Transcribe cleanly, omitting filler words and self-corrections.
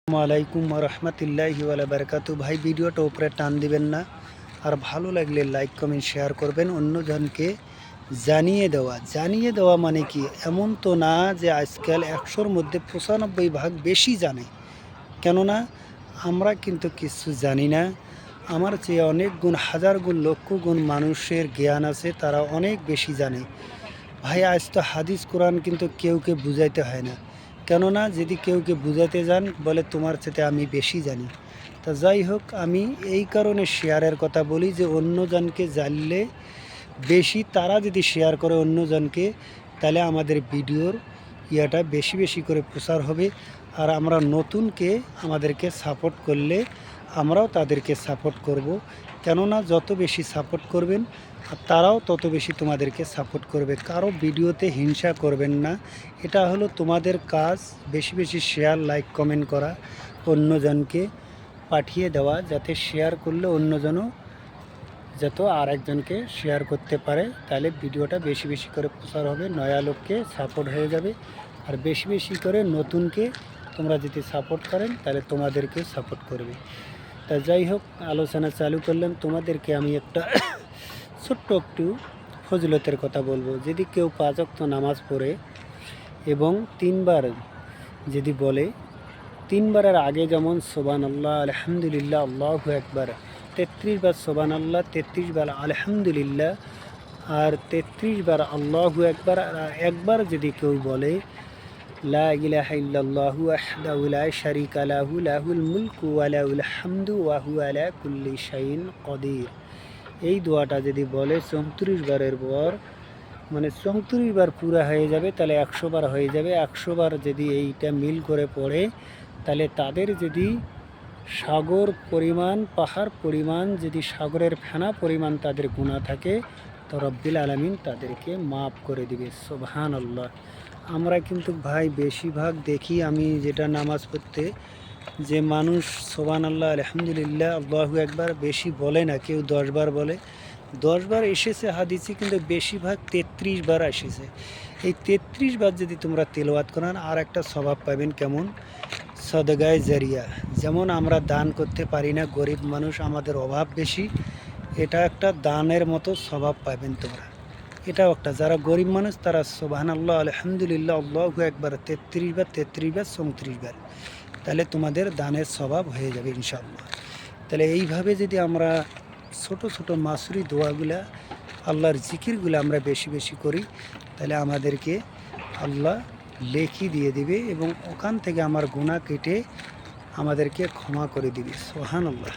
আসসালামাইকুম রহমতুল্লাহি বারাকাতু। ভাই ভিডিওটা উপরে টান দিবেন না, আর ভালো লাগলে লাইক কমেন্ট শেয়ার করবেন। অন্যজনকে জানিয়ে দেওয়া মানে কি, এমন তো না যে আজকাল 100-র মধ্যে 95 ভাগ বেশি জানে। কেননা আমরা কিন্তু কিছু জানি না। আমার চেয়ে অনেক গুণ, হাজার গুণ, লক্ষ গুণ মানুষের জ্ঞান আছে, তারা অনেক বেশি জানে। ভাই আজ তো হাদিস কোরআন কিন্তু কেউকে বুঝাইতে হয় না। কেননা যদি কেউকে বুঝাতে যান, বলে তোমার চেয়ে আমি বেশি জানি। তা যাই হোক, আমি এই কারণে শেয়ারের কথা বলি যে অন্যজনকে জানলে বেশি, তারা যদি শেয়ার করে অন্যজনকে, তাহলে আমাদের ভিডিওর ইয়াটা বেশি বেশি করে প্রচার হবে। আর আমরা নতুনকে আমাদেরকে সাপোর্ট করলে আমরাও তাদেরকে সাপোর্ট করব। কেননা যত বেশি সাপোর্ট করবেন আর তারাও তত বেশি তোমাদেরকে সাপোর্ট করবে। কারো ভিডিওতে হিংসা করবেন না, এটা হলো তোমাদের কাজ। বেশি বেশি শেয়ার, লাইক, কমেন্ট করা, অন্যজনকে পাঠিয়ে দেওয়া, যাতে শেয়ার করলে অন্যজনও যত আর একজনকে শেয়ার করতে পারে, তাহলে ভিডিওটা বেশি বেশি করে প্রচার হবে, নয়া লোককে সাপোর্ট হয়ে যাবে। আর বেশি বেশি করে নতুনকে তোমরা যদি সাপোর্ট করেন, তাহলে তোমাদেরকে সাপোর্ট করবে। তা যাই হোক, আলোচনা চালু করলাম। তোমাদেরকে আমি একটা ছোট্ট একটু ফজিলতের কথা বলবো। যদি কেউ 5 ওয়াক্ত নামাজ পড়ে এবং 3বার যদি বলে, 3বারের আগে যেমন সুবহানাল্লাহ, আলহামদুলিল্লাহ, আল্লাহু আকবার, 33 বার সুবহানাল্লাহ, 33 বার আলহামদুলিল্লাহ, আর 33 বার আল্লাহু আকবার, আর একবার যদি কেউ বলে লা ইলাহা ইল্লাল্লাহু ওয়াহদাহু লা শারীকা লাহু লাহুল মুলকু ওয়া লাহুল হামদু ওয়া হুয়া আলা কুল্লি শাইইন কদির, এই দোয়াটা যদি বলে 34 বারের পর, মানে 34 বার পুরা হয়ে যাবে, তাহলে 100 বার হয়ে যাবে। 100 বার যদি এইটা মিল করে পড়ে, তাহলে তাদের যদি সাগর পরিমাণ, পাহাড় পরিমাণ, যদি সাগরের ফেনা পরিমাণ তাদের গুনাহ থাকে, তো রব্বিল আলামিন তাদেরকে মাফ করে দিবে। সুবহানাল্লাহ। আমরা কিন্তু ভাই বেশিরভাগ দেখি, আমি যেটা নামাজ পড়তে, যে মানুষ সুবহানাল্লাহ, আলহামদুলিল্লাহ, আল্লাহু আকবার বেশি বলে না, কেউ 10 বার বলে। 10 বার এসেছে হাদিসে, কিন্তু বেশিরভাগ 33 বার এসেছে। এই 33 বার যদি তোমরা তেলাওয়াত করেন, আর একটা স্বভাব পাবেন কেমন, সদগায়ে জারিয়া। যেমন আমরা দান করতে পারি না, গরিব মানুষ, আমাদের অভাব বেশি, এটা একটা দানের মতো স্বভাব পাবেন তোমরা। এটাও একটা, যারা গরিব মানুষ তারা সুবহানাল্লাহ, আলহামদুলিল্লাহ, আল্লাহু আকবার 33 বার, 33 বার, 34 বার, তাহলে তোমাদের দানের স্বভাব হয়ে যাবে ইনশাআল্লাহ। তাহলে এইভাবে যদি আমরা ছোট ছোট মাসুরি দোয়াগুলা, আল্লাহর জিকিরগুলো আমরা বেশি বেশি করি, তাহলে আমাদেরকে আল্লাহ লেখি দিয়ে দিবে এবং ওখান থেকে আমার গুনাহ কেটে আমাদেরকে ক্ষমা করে দিবে। সুবহানাল্লাহ।